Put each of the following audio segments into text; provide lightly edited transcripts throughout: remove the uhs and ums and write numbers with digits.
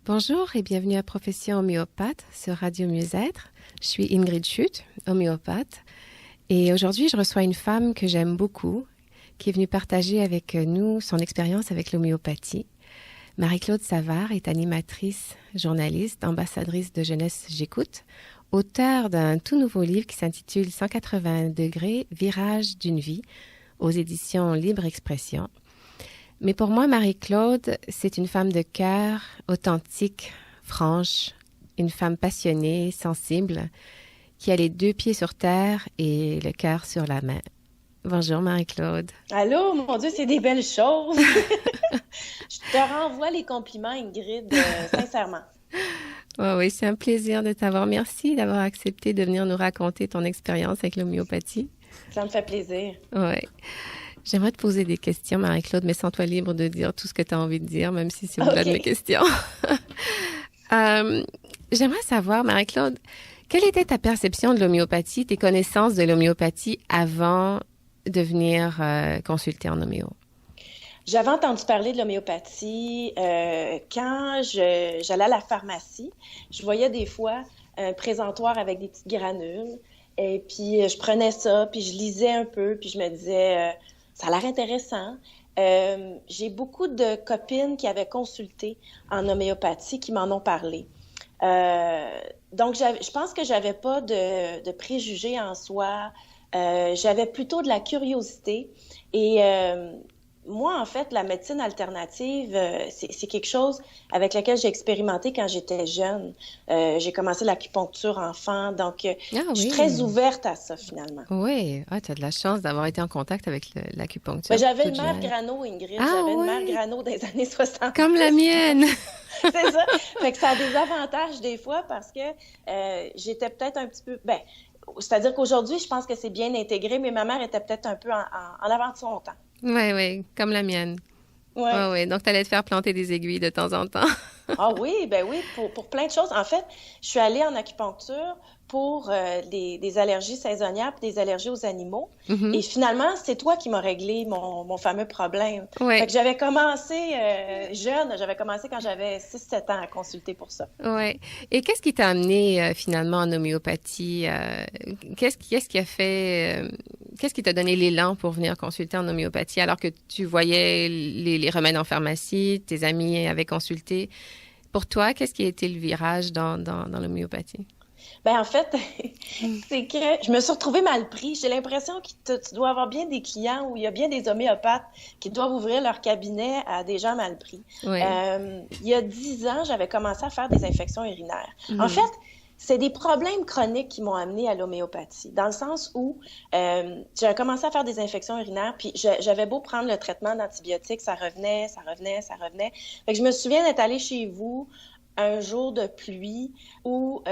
Bonjour et bienvenue à Profession homéopathe sur Radio Mieux-être. Je suis Ingrid Schutt, homéopathe. Et aujourd'hui, je reçois une femme que j'aime beaucoup, qui est venue partager avec nous son expérience avec l'homéopathie. Marie-Claude Savard est animatrice, journaliste, ambassadrice de Jeunesse J'écoute, auteure d'un tout nouveau livre qui s'intitule 180 degrés, virage d'une vie, aux éditions Libre Expression. Mais pour moi, Marie-Claude, c'est une femme de cœur, authentique, franche, une femme passionnée, sensible, qui a les deux pieds sur terre et le cœur sur la main. Bonjour Marie-Claude. Allô, mon Dieu, c'est des belles choses. Je te renvoie les compliments, Ingrid, sincèrement. Oh oui, c'est un plaisir de t'avoir. Merci d'avoir accepté de venir nous raconter ton expérience avec l'homéopathie. Ça me fait plaisir. Oui. J'aimerais te poser des questions, Marie-Claude, mais sens-toi libre de dire tout ce que tu as envie de dire, même si c'est au-delà de mes questions. J'aimerais savoir, Marie-Claude, quelle était ta perception de l'homéopathie, tes connaissances de l'homéopathie avant de venir consulter en homéo? J'avais entendu parler de l'homéopathie quand j'allais à la pharmacie. Je voyais des fois un présentoir avec des petites granules. Et puis, je prenais ça, puis je lisais un peu, puis je me disais, ça a l'air intéressant. J'ai beaucoup de copines qui avaient consulté en homéopathie qui m'en ont parlé. Donc, je pense que j'avais pas de préjugés en soi. J'avais plutôt de la curiosité. Et moi, en fait, la médecine alternative, c'est quelque chose avec lequel j'ai expérimenté quand j'étais jeune. J'ai commencé l'acupuncture enfant, donc je suis très ouverte à ça, finalement. Oui, tu as de la chance d'avoir été en contact avec l'acupuncture. Ben, j'avais une mère Grano, Ingrid. J'avais une mère Grano des années 60. Comme la mienne! C'est ça. Fait que ça a des avantages des fois parce que j'étais peut-être un petit peu... c'est-à-dire qu'aujourd'hui, je pense que c'est bien intégré, mais ma mère était peut-être un peu en avant de son temps. Oui, comme la mienne. Oui. Oui. Donc, tu allais te faire planter des aiguilles de temps en temps. Ah oui, pour plein de choses. En fait, je suis allée en acupuncture pour des allergies saisonnières et des allergies aux animaux. Mm-hmm. Et finalement, c'est toi qui m'as réglé mon fameux problème. Oui. Fait que j'avais commencé jeune, j'avais commencé quand j'avais 6-7 ans à consulter pour ça. Oui. Et qu'est-ce qui t'a amené finalement en homéopathie? Qu'est-ce qui a fait... Qu'est-ce qui t'a donné l'élan pour venir consulter en homéopathie alors que tu voyais les remèdes en pharmacie, tes amis avaient consulté? Pour toi, qu'est-ce qui a été le virage dans l'homéopathie? Ben en fait, c'est que je me suis retrouvée mal pris. J'ai l'impression que tu dois avoir bien des clients ou il y a bien des homéopathes qui doivent ouvrir leur cabinet à des gens mal pris. Oui. Il y a 10 ans, j'avais commencé à faire des infections urinaires. En fait, c'est des problèmes chroniques qui m'ont amenée à l'homéopathie, dans le sens où j'ai commencé à faire des infections urinaires, puis j'avais beau prendre le traitement d'antibiotiques, ça revenait. Fait que je me souviens d'être allée chez vous un jour de pluie où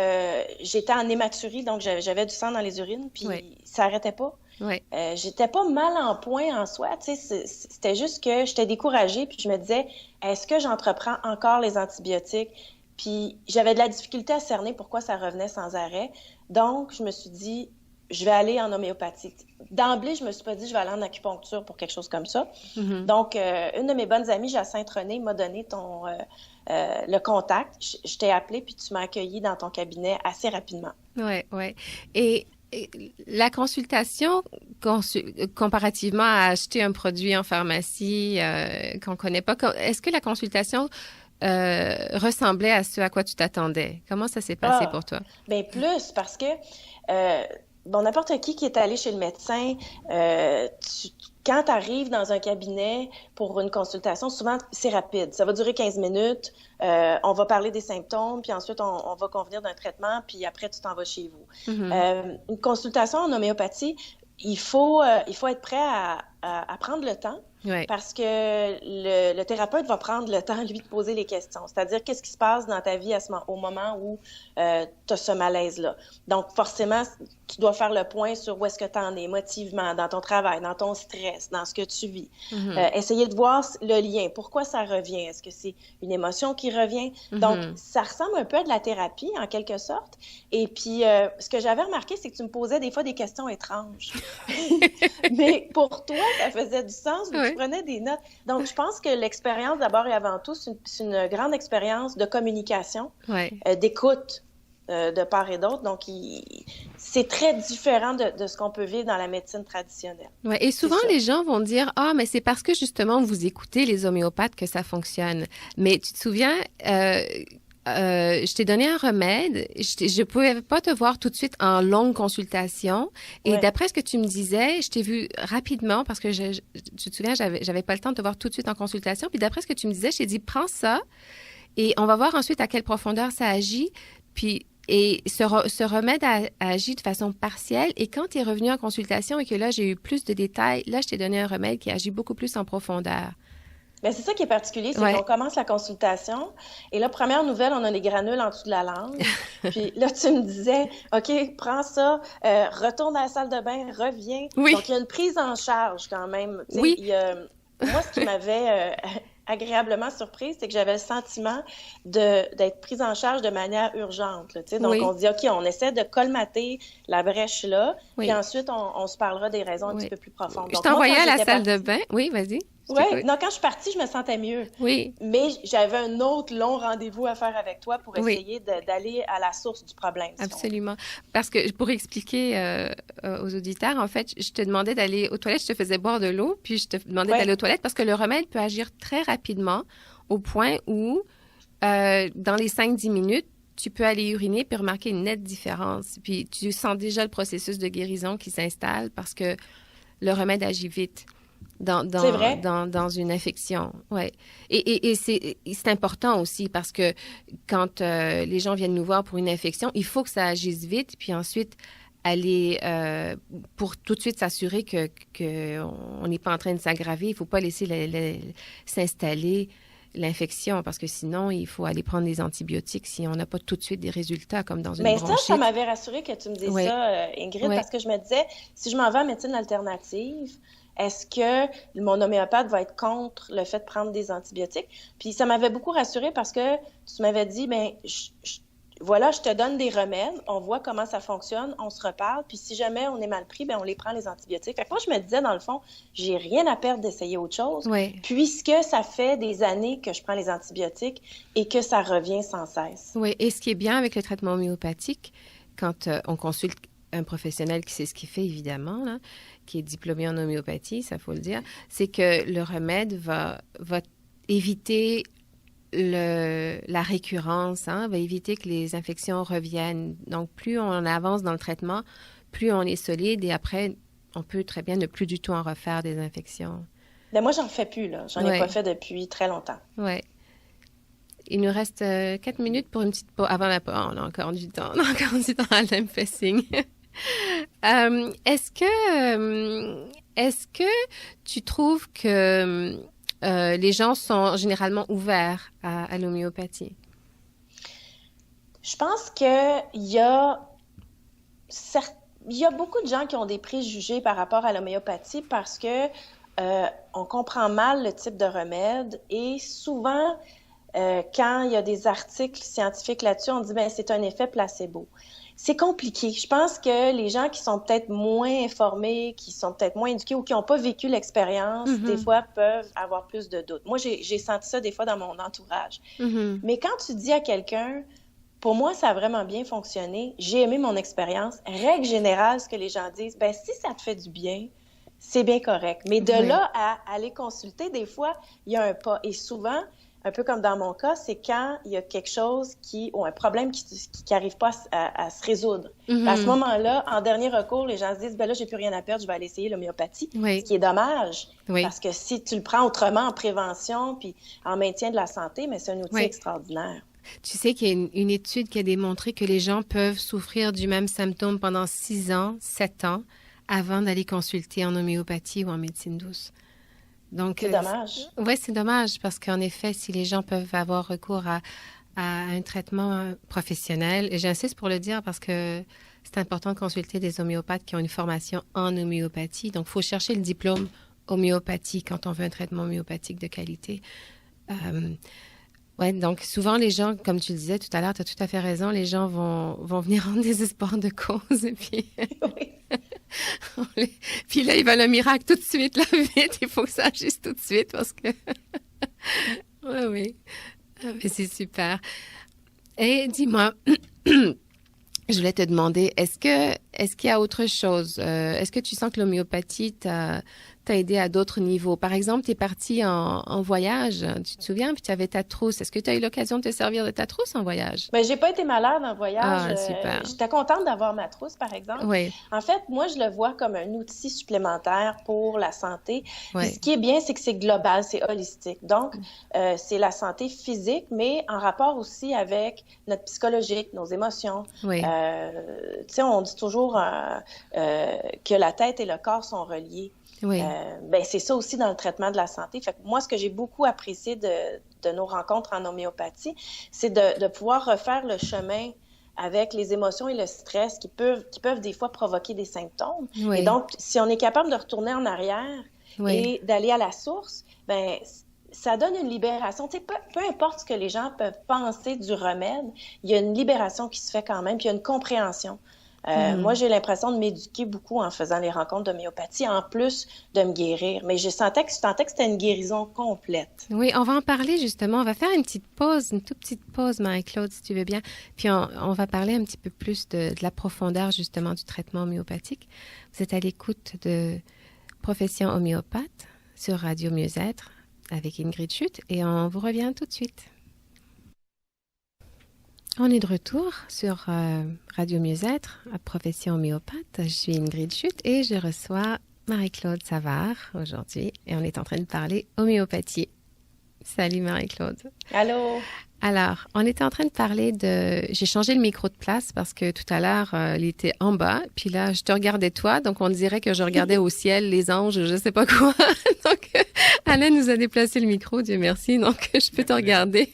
j'étais en hématurie, donc j'avais du sang dans les urines, puis ça n'arrêtait pas. Oui. J'étais pas mal en point en soi, tu sais, c'était juste que j'étais découragée, puis je me disais, est-ce que j'entreprends encore les antibiotiques? Puis j'avais de la difficulté à cerner pourquoi ça revenait sans arrêt. Donc, je me suis dit, je vais aller en homéopathie. D'emblée, je me suis pas dit, je vais aller en acupuncture pour quelque chose comme ça. Mm-hmm. Donc, une de mes bonnes amies, Jacinthe René, m'a donné le contact. Je t'ai appelé, puis tu m'as accueilli dans ton cabinet assez rapidement. Oui. Et la consultation, comparativement à acheter un produit en pharmacie qu'on connaît pas, est-ce que la consultation ressemblait à ce à quoi tu t'attendais? Comment ça s'est passé pour toi? Bien plus, parce que n'importe qui est allé chez le médecin, quand tu arrives dans un cabinet pour une consultation, souvent, c'est rapide. Ça va durer 15 minutes. On va parler des symptômes, puis ensuite, on va convenir d'un traitement, puis après, tu t'en vas chez vous. Mm-hmm. Une consultation en homéopathie, il faut être prêt à prendre le temps. Oui. Parce que le thérapeute va prendre le temps, lui, de poser les questions. C'est-à-dire, qu'est-ce qui se passe dans ta vie au moment où tu as ce malaise-là. Donc, forcément, tu dois faire le point sur où est-ce que tu en es émotivement, dans ton travail, dans ton stress, dans ce que tu vis. Mm-hmm. Essayer de voir le lien. Pourquoi ça revient? Est-ce que c'est une émotion qui revient? Mm-hmm. Donc, ça ressemble un peu à de la thérapie, en quelque sorte. Et puis, ce que j'avais remarqué, c'est que tu me posais des fois des questions étranges. Mais pour toi, ça faisait du sens, vu que je prenais des notes. Donc, je pense que l'expérience, d'abord et avant tout, c'est une grande expérience de communication, d'écoute de part et d'autre. Donc, c'est très différent de ce qu'on peut vivre dans la médecine traditionnelle. Ouais, et souvent, les gens vont dire, ah, mais c'est parce que justement, vous écoutez les homéopathes que ça fonctionne. Mais tu te souviens, je t'ai donné un remède. Je pouvais pas te voir tout de suite en longue consultation. Et d'après ce que tu me disais, je t'ai vu rapidement parce que tu te souviens, j'avais pas le temps de te voir tout de suite en consultation. Puis d'après ce que tu me disais, je t'ai dit, prends ça et on va voir ensuite à quelle profondeur ça agit. Puis ce remède a agi de façon partielle. Et quand tu es revenu en consultation et que là, j'ai eu plus de détails, là, je t'ai donné un remède qui agit beaucoup plus en profondeur. Bien, c'est ça qui est particulier, c'est qu'on commence la consultation et là, première nouvelle, on a des granules en dessous de la langue. Puis là, tu me disais, OK, prends ça, retourne à la salle de bain, reviens. Oui. Donc, il y a une prise en charge quand même. Oui. Moi, ce qui m'avait agréablement surprise, c'est que j'avais le sentiment d'être prise en charge de manière urgente. Là, donc, on se dit, OK, on essaie de colmater la brèche là, puis ensuite, on se parlera des raisons un petit peu plus profondes. Je t'envoyais à la salle de bain. Oui, vas-y. Oui, non, quand je suis partie, je me sentais mieux. Oui. Mais j'avais un autre long rendez-vous à faire avec toi pour essayer d'aller à la source du problème. Absolument. Parce que pour expliquer aux auditeurs, en fait, je te demandais d'aller aux toilettes, je te faisais boire de l'eau, puis je te demandais d'aller aux toilettes parce que le remède peut agir très rapidement au point où, dans les 5-10 minutes, tu peux aller uriner puis remarquer une nette différence. Puis tu sens déjà le processus de guérison qui s'installe parce que le remède agit vite. Dans une infection, ouais. Et c'est important aussi parce que quand les gens viennent nous voir pour une infection, il faut que ça agisse vite, puis ensuite aller pour tout de suite s'assurer que on n'est pas en train de s'aggraver. Il ne faut pas laisser s'installer l'infection parce que sinon, il faut aller prendre des antibiotiques si on n'a pas tout de suite des résultats comme dans une bronchite. Mais ça m'avait rassurée que tu me dises ça, Ingrid, parce que je me disais, si je m'en vais en médecine alternative, est-ce que mon homéopathe va être contre le fait de prendre des antibiotiques? Puis ça m'avait beaucoup rassurée parce que tu m'avais dit, bien, voilà, je te donne des remèdes, on voit comment ça fonctionne, on se reparle, puis si jamais on est mal pris, bien, on les prend, les antibiotiques. Fait que moi, je me disais, dans le fond, j'ai rien à perdre d'essayer autre chose, puisque ça fait des années que je prends les antibiotiques et que ça revient sans cesse. Oui, et ce qui est bien avec le traitement homéopathique, quand on consulte un professionnel qui sait ce qu'il fait, évidemment, là, qui est diplômé en homéopathie, ça faut le dire, c'est que le remède va éviter la récurrence, va éviter que les infections reviennent. Donc, plus on avance dans le traitement, plus on est solide et après, on peut très bien ne plus du tout en refaire des infections. Ben moi, j'en fais plus, là. J'en ai pas fait depuis très longtemps. Oui. Il nous reste 4 minutes pour une petite pause. Avant la pause, on a encore du temps. On a encore du temps à me fait signe. Est-ce que tu trouves que les gens sont généralement ouverts à l'homéopathie? Je pense qu'il y a beaucoup de gens qui ont des préjugés par rapport à l'homéopathie parce que on comprend mal le type de remède et souvent, quand il y a des articles scientifiques là-dessus, on dit ben c'est un effet placebo. C'est compliqué. Je pense que les gens qui sont peut-être moins informés, qui sont peut-être moins éduqués ou qui n'ont pas vécu l'expérience, des fois peuvent avoir plus de doutes. Moi, j'ai senti ça des fois dans mon entourage. Mais quand tu dis à quelqu'un, pour moi, ça a vraiment bien fonctionné, j'ai aimé mon expérience, règle générale, ce que les gens disent, ben si ça te fait du bien, c'est bien correct. Mais de là à aller consulter, des fois, il y a un pas. Et souvent, un peu comme dans mon cas, c'est quand il y a quelque chose ou un problème qui n'arrive pas à se résoudre. À ce moment-là, en dernier recours, les gens se disent, ben là, j'ai plus rien à perdre, je vais aller essayer l'homéopathie. Ce qui est dommage. Parce que si tu le prends autrement en prévention puis en maintien de la santé, mais c'est un outil extraordinaire. Tu sais qu'il y a une étude qui a démontré que les gens peuvent souffrir du même symptôme pendant 6 ans, 7 ans, avant d'aller consulter en homéopathie ou en médecine douce. Donc, c'est dommage. Oui, c'est dommage parce qu'en effet, si les gens peuvent avoir recours à un traitement professionnel, et j'insiste pour le dire parce que c'est important de consulter des homéopathes qui ont une formation en homéopathie. Donc, il faut chercher le diplôme homéopathie quand on veut un traitement homéopathique de qualité. Ouais, donc souvent les gens, comme tu le disais tout à l'heure, tu as tout à fait raison, les gens vont venir en désespoir de cause. Et puis... Puis là, il veut le miracle tout de suite, là, vite. Il faut que ça agisse tout de suite parce que... Oui, oui. Ah, mais c'est super. Et dis-moi, je voulais te demander, est-ce qu'il y a autre chose? Est-ce que tu sens que l'homéopathie t'a aidé à d'autres niveaux? Par exemple, tu es partie en voyage, tu te souviens, puis tu avais ta trousse. Est-ce que tu as eu l'occasion de te servir de ta trousse en voyage? Ben, j'ai pas été malade en voyage. Ah, super. J'étais contente d'avoir ma trousse, par exemple. Oui, En fait, moi, je le vois comme un outil supplémentaire pour la santé. Puis oui, ce qui est bien, c'est que c'est global, c'est holistique. Donc, c'est la santé physique, mais en rapport aussi avec notre psychologique, nos émotions. oui, Tu sais, on dit toujours que la tête et le corps sont reliés. oui, Ben, c'est ça aussi dans le traitement de la santé. Fait que moi, ce que j'ai beaucoup apprécié de nos rencontres en homéopathie, c'est de pouvoir refaire le chemin avec les émotions et le stress qui peuvent des fois provoquer des symptômes. oui, Et donc, si on est capable de retourner en arrière oui, et d'aller à la source, ben ça donne une libération. Tu sais, peu importe ce que les gens peuvent penser du remède, il y a une libération qui se fait quand même, puis il y a une compréhension. Moi, j'ai l'impression de m'éduquer beaucoup en faisant les rencontres d'homéopathie, en plus de me guérir. Mais je sentais que c'était une guérison complète. Oui, on va en parler justement. On va faire une petite pause, une toute petite pause, Marie-Claude, si tu veux bien. Puis on va parler un petit peu plus de la profondeur justement du traitement homéopathique. Vous êtes à l'écoute de Profession homéopathe sur Radio Mieux-être avec Ingrid Chute et on vous revient tout de suite. On est de retour sur Radio Mieux-être à Profession homéopathe. Je suis Ingrid Chute et je reçois Marie-Claude Savard aujourd'hui et on est en train de parler homéopathie. Salut Marie-Claude. Allô? Alors, on était en train de parler de... J'ai changé le micro de place parce que tout à l'heure, il était en bas. Puis là, je te regardais toi. Donc, on dirait que je regardais au ciel, les anges, je sais pas quoi. Donc, Alain nous a déplacé le micro, Dieu merci. Donc, je peux te regarder.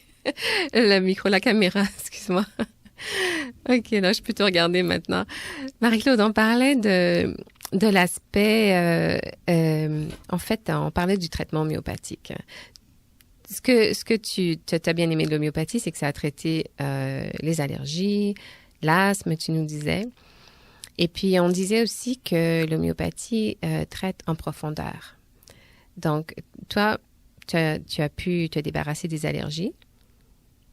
Le micro, la caméra, excuse-moi. OK, là, je peux te regarder maintenant. Marie-Claude, on parlait de l'aspect... en fait, on parlait du traitement homéopathique. Ce que tu as bien aimé de l'homéopathie, c'est que ça a traité les allergies, l'asthme, tu nous disais. Et puis, on disait aussi que l'homéopathie traite en profondeur. Donc, toi, tu as pu te débarrasser des allergies.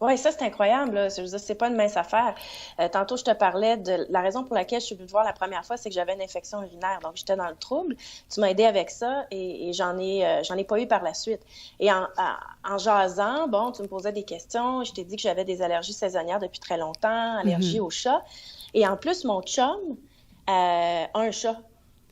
Oui, ça, c'est incroyable, là. Je veux dire, c'est pas une mince affaire. Tantôt, je te parlais de la raison pour laquelle je suis venue te voir la première fois, c'est que j'avais une infection urinaire. Donc, j'étais dans le trouble. Tu m'as aidé avec ça et j'en ai pas eu par la suite. Et en jasant, bon, tu me posais des questions. Je t'ai dit que j'avais des allergies saisonnières depuis très longtemps, allergies aux chats. Et en plus, mon chum a un chat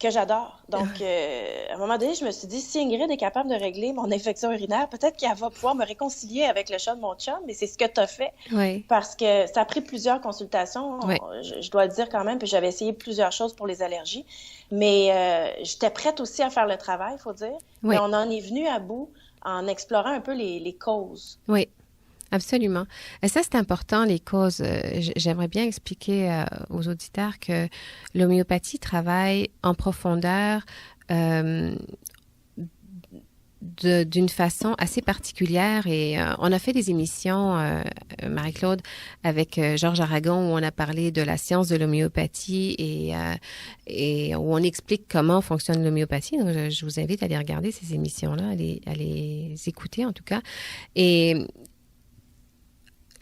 que j'adore. Donc, à un moment donné, je me suis dit, si Ingrid est capable de régler mon infection urinaire, peut-être qu'elle va pouvoir me réconcilier avec le chat de mon chum. Et c'est ce que tu as fait. Oui. Parce que ça a pris plusieurs consultations, Oui. je dois le dire quand même, puis j'avais essayé plusieurs choses pour les allergies. Mais j'étais prête aussi à faire le travail, il faut dire. Oui. Mais on en est venu à bout en explorant un peu les causes. Oui. Absolument. Et ça, c'est important, les causes. J'aimerais bien expliquer aux auditeurs que l'homéopathie travaille en profondeur d'une façon assez particulière. Et on a fait des émissions, Marie-Claude, avec Georges Aragon, où on a parlé de la science de l'homéopathie et où on explique comment fonctionne l'homéopathie. Donc, je vous invite à aller regarder ces émissions-là, à les écouter en tout cas. Et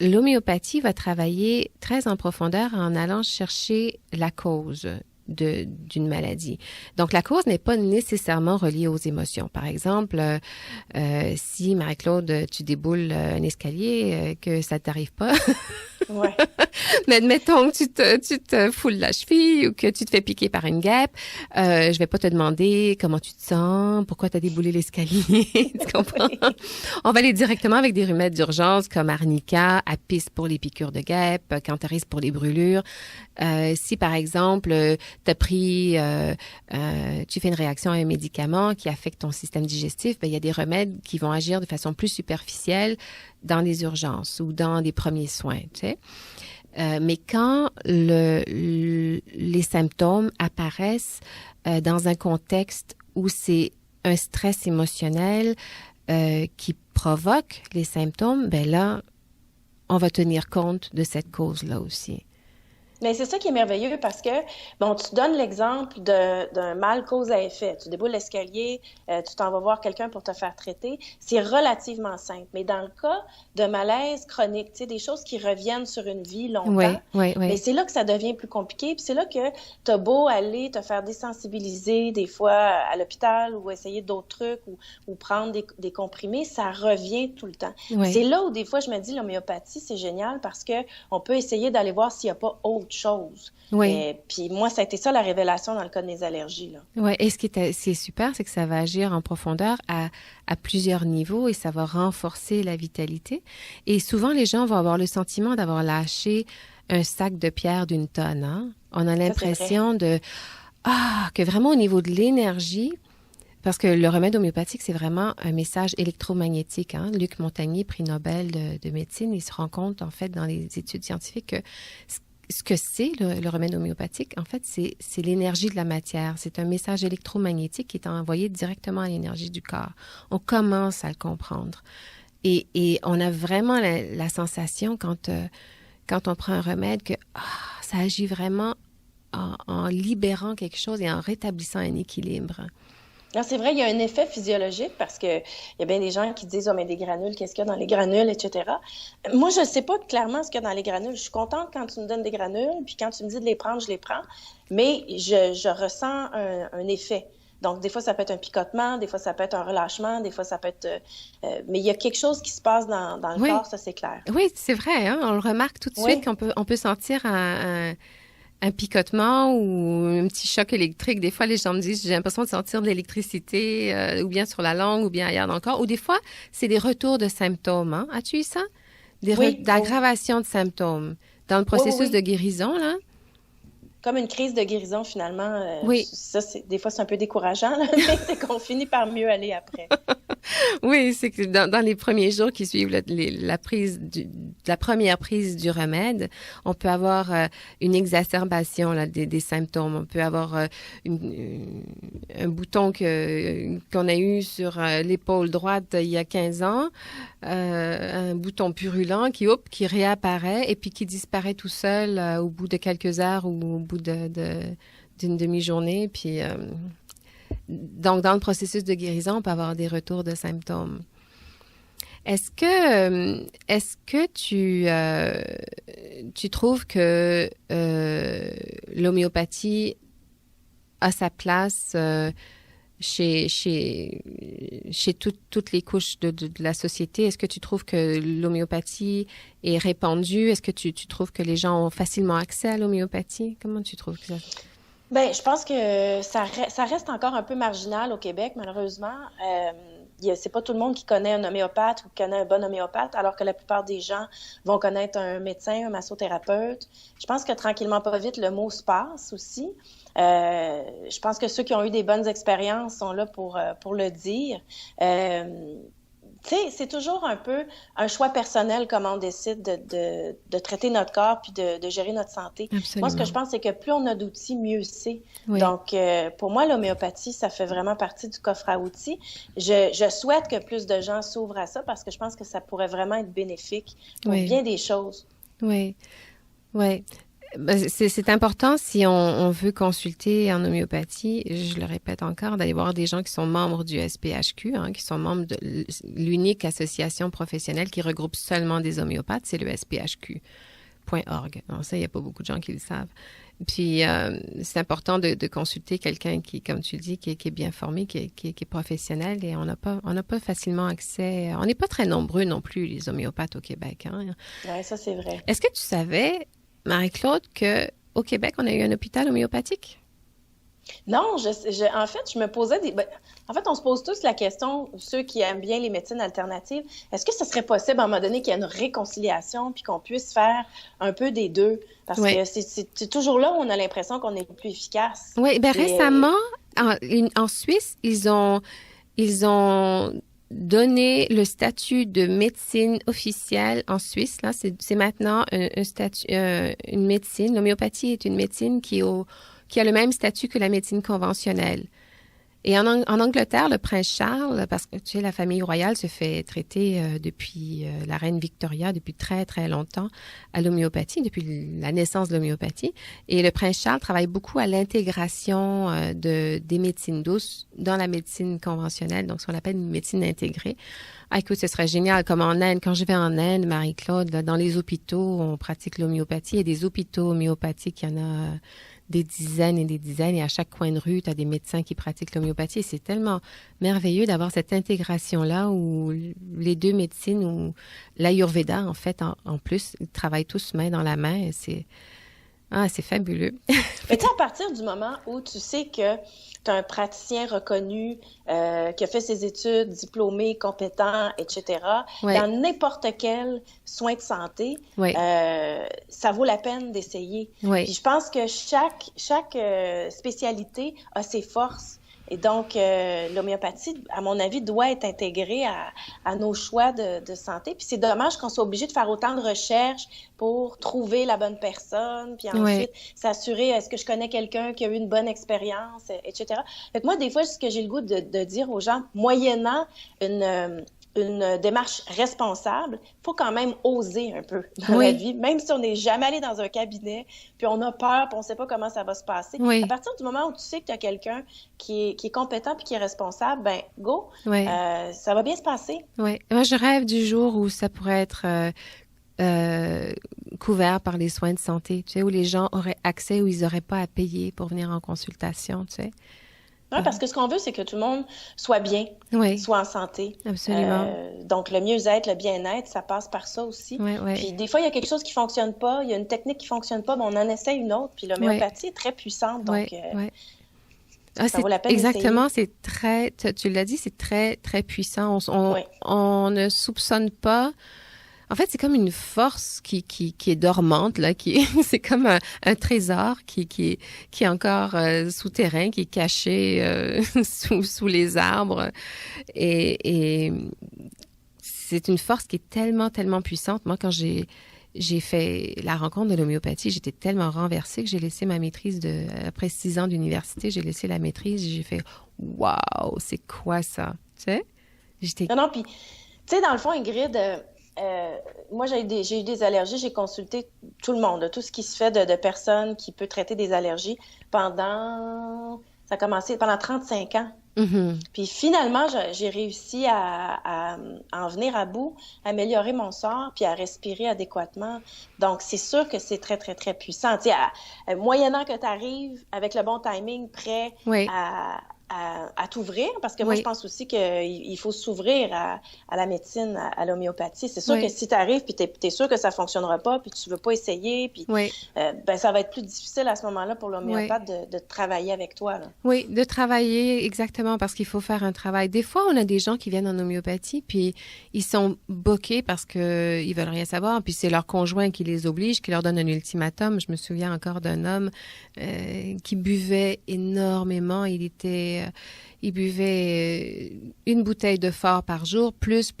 l'homéopathie va travailler très en profondeur en allant chercher la cause d'une maladie. Donc, la cause n'est pas nécessairement reliée aux émotions. Par exemple, si, Marie-Claude, tu déboules un escalier, que ça ne t'arrive pas, Ouais. mais admettons que tu te foules la cheville ou que tu te fais piquer par une guêpe, je vais pas te demander comment tu te sens, pourquoi tu as déboulé l'escalier, tu comprends? On va aller directement avec des remèdes d'urgence comme arnica, apis pour les piqûres de guêpe, cantharis pour les brûlures. Si, par exemple, tu fais une réaction à un médicament qui affecte ton système digestif, ben, il y a des remèdes qui vont agir de façon plus superficielle dans les urgences ou dans des premiers soins, tu sais. Mais quand les symptômes apparaissent dans un contexte où c'est un stress émotionnel qui provoque les symptômes, ben là, on va tenir compte de cette cause-là aussi. Mais c'est ça qui est merveilleux parce que, bon, tu donnes l'exemple d'un mal cause à effet. Tu déboules l'escalier, tu t'en vas voir quelqu'un pour te faire traiter. C'est relativement simple. Mais dans le cas de malaise chronique, tu sais, des choses qui reviennent sur une vie longtemps, mais c'est là que ça devient plus compliqué. Puis c'est là que t'as beau aller te faire désensibiliser des fois à l'hôpital ou essayer d'autres trucs ou prendre des comprimés, ça revient tout le temps. C'est là où des fois je me dis l'homéopathie, c'est génial parce que on peut essayer d'aller voir s'il n'y a pas autre chose. Puis moi, ça a été ça la révélation dans le cas de mes allergies. Oui, et c'est super, c'est que ça va agir en profondeur à plusieurs niveaux et ça va renforcer la vitalité. Et souvent, les gens vont avoir le sentiment d'avoir lâché un sac de pierre d'une tonne. Hein? On a l'impression que vraiment au niveau de l'énergie, parce que le remède homéopathique, c'est vraiment un message électromagnétique. Hein? Luc Montagnier, prix Nobel de médecine, il se rend compte, en fait, dans les études scientifiques, que ce que c'est le remède homéopathique, en fait, c'est l'énergie de la matière. C'est un message électromagnétique qui est envoyé directement à l'énergie du corps. On commence à le comprendre. Et on a vraiment la sensation, quand on prend un remède, que ça agit vraiment en libérant quelque chose et en rétablissant un équilibre. Non, c'est vrai, il y a un effet physiologique parce que il y a bien des gens qui disent « Oh, mais des granules, qu'est-ce qu'il y a dans les granules, etc. » Moi, je ne sais pas clairement ce qu'il y a dans les granules. Je suis contente quand tu me donnes des granules, puis quand tu me dis de les prendre, je les prends. Mais je ressens un effet. Donc, des fois, ça peut être un picotement, des fois, ça peut être un relâchement, des fois, ça peut être... mais il y a quelque chose qui se passe dans le corps, ça, c'est clair. Oui, c'est vrai. Hein? On le remarque tout de suite qu'on peut sentir un picotement ou un petit choc électrique. Des fois, les gens me disent, j'ai l'impression de sentir de l'électricité ou bien sur la langue ou bien ailleurs dans le corps. Ou des fois, c'est des retours de symptômes. Hein? As-tu eu ça? D'aggravation de symptômes dans le processus de guérison, là? Comme une crise de guérison, finalement. Ça, des fois, c'est un peu décourageant, là, mais c'est qu'on finit par mieux aller après. Oui, c'est que dans les premiers jours qui suivent la première prise du remède, on peut avoir une exacerbation là, des symptômes. On peut avoir un bouton qu'on a eu sur l'épaule droite il y a 15 ans, un bouton purulent qui réapparaît et puis qui disparaît tout seul au bout de quelques heures ou au bout d'une demi-journée. Puis... Donc, dans le processus de guérison, on peut avoir des retours de symptômes. Est-ce que tu trouves que l'homéopathie a sa place chez toutes les couches de la société? Est-ce que tu trouves que l'homéopathie est répandue? Est-ce que tu trouves que les gens ont facilement accès à l'homéopathie? Comment tu trouves que ça... Bien, je pense que ça reste encore un peu marginal au Québec, malheureusement. C'est pas tout le monde qui connaît un homéopathe ou qui connaît un bon homéopathe, alors que la plupart des gens vont connaître un médecin, un massothérapeute. Je pense que tranquillement, pas vite, le mot se passe aussi. Je pense que ceux qui ont eu des bonnes expériences sont là pour le dire. Tu sais, c'est toujours un peu un choix personnel comment on décide de traiter notre corps puis de gérer notre santé. Absolument. Moi, ce que je pense, c'est que plus on a d'outils, mieux c'est. Oui. Donc, pour moi, l'homéopathie, ça fait vraiment partie du coffre à outils. Je souhaite que plus de gens s'ouvrent à ça parce que je pense que ça pourrait vraiment être bénéfique pour bien des choses. Oui, oui. C'est important si on veut consulter en homéopathie, je le répète encore, d'aller voir des gens qui sont membres du SPHQ, hein, qui sont membres de l'unique association professionnelle qui regroupe seulement des homéopathes, c'est le SPHQ.org. Alors ça, il n'y a pas beaucoup de gens qui le savent. Puis, c'est important de consulter quelqu'un qui, comme tu dis, qui est bien formé, qui est professionnel et on n'a pas facilement accès. On n'est pas très nombreux non plus, les homéopathes au Québec. Hein. Oui, ça, c'est vrai. Est-ce que tu savais, Marie-Claude, qu'au Québec, on a eu un hôpital homéopathique? Non, en fait, je me posais en fait, on se pose tous la question, ceux qui aiment bien les médecines alternatives, est-ce que ce serait possible, à un moment donné, qu'il y ait une réconciliation puis qu'on puisse faire un peu des deux? Parce que c'est toujours là où on a l'impression qu'on est le plus efficace. Oui, bien récemment, en Suisse, ils ont donner le statut de médecine officielle en Suisse. Là, c'est maintenant un statut, une médecine. L'homéopathie est une médecine qui a le même statut que la médecine conventionnelle. Et en Angleterre, le prince Charles, parce que tu sais, la famille royale se fait traiter depuis la reine Victoria, depuis très, très longtemps, à l'homéopathie, depuis la naissance de l'homéopathie. Et le prince Charles travaille beaucoup à l'intégration des médecines douces dans la médecine conventionnelle, donc ce qu'on appelle une médecine intégrée. Ah, écoute, ce serait génial, comme en Inde. Quand je vais en Inde, Marie-Claude, là, dans les hôpitaux, on pratique l'homéopathie. Il y a des hôpitaux homéopathiques, il y en a des dizaines et des dizaines, et à chaque coin de rue, tu as des médecins qui pratiquent l'homéopathie. Et c'est tellement merveilleux d'avoir cette intégration-là où les deux médecines, ou l'Ayurveda, en fait, en plus, ils travaillent tous main dans la main. Et c'est fabuleux. Mais tu sais, à partir du moment où tu sais que tu as un praticien reconnu qui a fait ses études, diplômé, compétent, etc., Ouais. dans n'importe quel soin de santé, Ouais. ça vaut la peine d'essayer. Ouais. Puis je pense que chaque spécialité a ses forces. Et donc, l'homéopathie, à mon avis, doit être intégrée à nos choix de santé. Puis c'est dommage qu'on soit obligé de faire autant de recherches pour trouver la bonne personne, puis ensuite Ouais. s'assurer, est-ce que je connais quelqu'un qui a eu une bonne expérience, etc. Fait que moi, des fois, ce que j'ai le goût de dire aux gens, moyennant une démarche responsable, il faut quand même oser un peu dans Oui. la vie, même si on n'est jamais allé dans un cabinet, puis on a peur, puis on ne sait pas comment ça va se passer. Oui. À partir du moment où tu sais que tu as quelqu'un qui est compétent puis qui est responsable, ben go, Ouais. ça va bien se passer. Ouais. Moi, je rêve du jour où ça pourrait être couvert par les soins de santé, tu sais, où les gens auraient accès, où ils n'auraient pas à payer pour venir en consultation, tu sais. Ouais, parce que ce qu'on veut, c'est que tout le monde soit bien, Oui, soit en santé. absolument. Donc, le mieux-être, le bien-être, ça passe par ça aussi. Oui, oui. Puis, des fois, il y a quelque chose qui fonctionne pas, il y a une technique qui fonctionne pas, mais on en essaie une autre. Puis, l'homéopathie est très puissante, donc Oui, oui. Ah, ça vaut la peine exactement, c'est très, tu l'as dit, c'est très, très puissant. Oui. On ne soupçonne pas. En fait, c'est comme une force qui est dormante, là, c'est comme un trésor qui est encore souterrain, qui est caché sous les arbres. Et c'est une force qui est tellement, tellement puissante. Moi, quand j'ai fait la rencontre de l'homéopathie, j'étais tellement renversée que j'ai laissé ma maîtrise après 6 ans d'université, j'ai laissé la maîtrise, j'ai fait « Wow, c'est quoi ça? » Tu sais? Non, puis, tu sais, dans le fond, Ingrid, moi, j'ai eu des allergies, j'ai consulté tout le monde, là, tout ce qui se fait de personnes qui peut traiter des allergies ça a commencé pendant 35 ans. Mm-hmm. Puis finalement, j'ai réussi à en venir à bout, à améliorer mon sort, puis à respirer adéquatement. Donc, c'est sûr que c'est très, très, très puissant. Tu sais, moyennant que tu arrives avec le bon timing, prêt Oui. à t'ouvrir, parce que moi, Oui. je pense aussi qu'il faut s'ouvrir à la médecine, à l'homéopathie. C'est sûr Oui. que si tu arrives, puis tu es sûr que ça ne fonctionnera pas, puis tu ne veux pas essayer, puis Oui. ben, ça va être plus difficile à ce moment-là pour l'homéopathe de travailler avec toi, là. Oui, de travailler, exactement, parce qu'il faut faire un travail. Des fois, on a des gens qui viennent en homéopathie, puis ils sont bloqués parce qu'ils veulent rien savoir, puis c'est leur conjoint qui les oblige, qui leur donne un ultimatum. Je me souviens encore d'un homme qui buvait énormément. Il buvait une bouteille de fort par jour, plus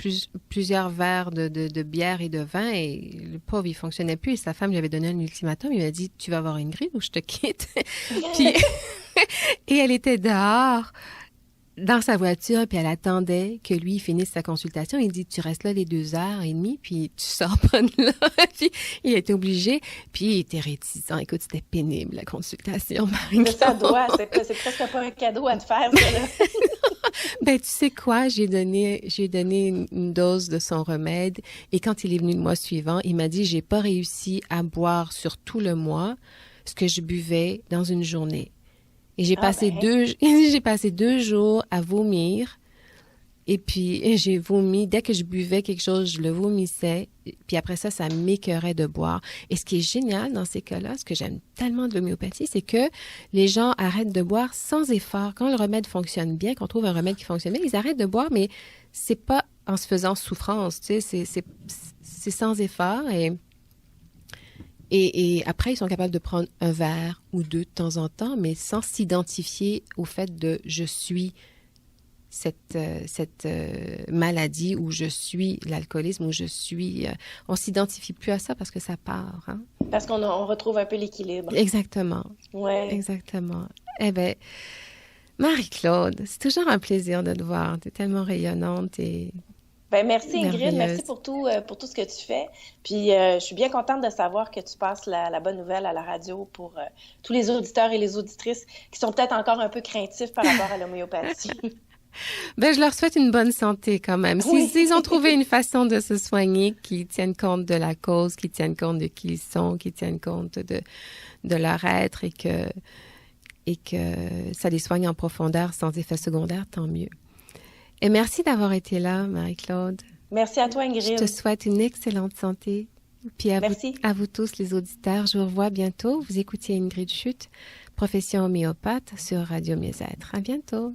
plusieurs verres de bière et de vin, et le pauvre, il fonctionnait plus. Et sa femme lui avait donné un ultimatum. Il lui a dit, tu vas avoir une grille ou je te quitte. Puis, et elle était dehors, dans sa voiture, puis elle attendait que lui finisse sa consultation. Il dit, tu restes là les 2 heures et demie, puis tu sors pas de là. Puis il était obligé, puis il était réticent. Écoute, c'était pénible, la consultation. Mais ça doit, c'est presque pas un cadeau à te faire, ça, là. Ben, tu sais quoi, j'ai donné une dose de son remède, et quand il est venu le mois suivant, il m'a dit, j'ai pas réussi à boire sur tout le mois ce que je buvais dans une journée. Et j'ai passé 2 jours à vomir. Et puis, j'ai vomi. Dès que je buvais quelque chose, je le vomissais. Puis après ça, ça m'écœurait de boire. Et ce qui est génial dans ces cas-là, ce que j'aime tellement de l'homéopathie, c'est que les gens arrêtent de boire sans effort. Quand le remède fonctionne bien, qu'on trouve un remède qui fonctionne bien, ils arrêtent de boire, mais c'est pas en se faisant souffrance, tu sais, c'est sans effort. Et après, ils sont capables de prendre un verre ou 2 de temps en temps, mais sans s'identifier au fait de « je suis cette maladie » ou « je suis l'alcoolisme » ou « je suis… » On s'identifie plus à ça parce que ça part. Hein? Parce qu'on retrouve un peu l'équilibre. Exactement. Ouais. Exactement. Eh bien, Marie-Claude, c'est toujours un plaisir de te voir. Tu es tellement rayonnante et Ben, merci Ingrid, merci merveilleuse. pour tout ce que tu fais. Puis je suis bien contente de savoir que tu passes la bonne nouvelle à la radio pour tous les auditeurs et les auditrices qui sont peut-être encore un peu craintifs par rapport à l'homéopathie. Ben, je leur souhaite une bonne santé quand même. Oui, S'ils ont trouvé une façon de se soigner qui tienne compte de la cause, qui tienne compte de qui ils sont, qui tienne compte de leur être et que ça les soigne en profondeur sans effet secondaire, tant mieux. Et merci d'avoir été là, Marie-Claude. merci à toi Je te Ingrid. souhaite une excellente santé. Puis Merci. à vous tous les auditeurs, je vous revois bientôt. Vous écoutiez Ingrid Chute, profession homéopathe sur Radio Mieux-être. À bientôt.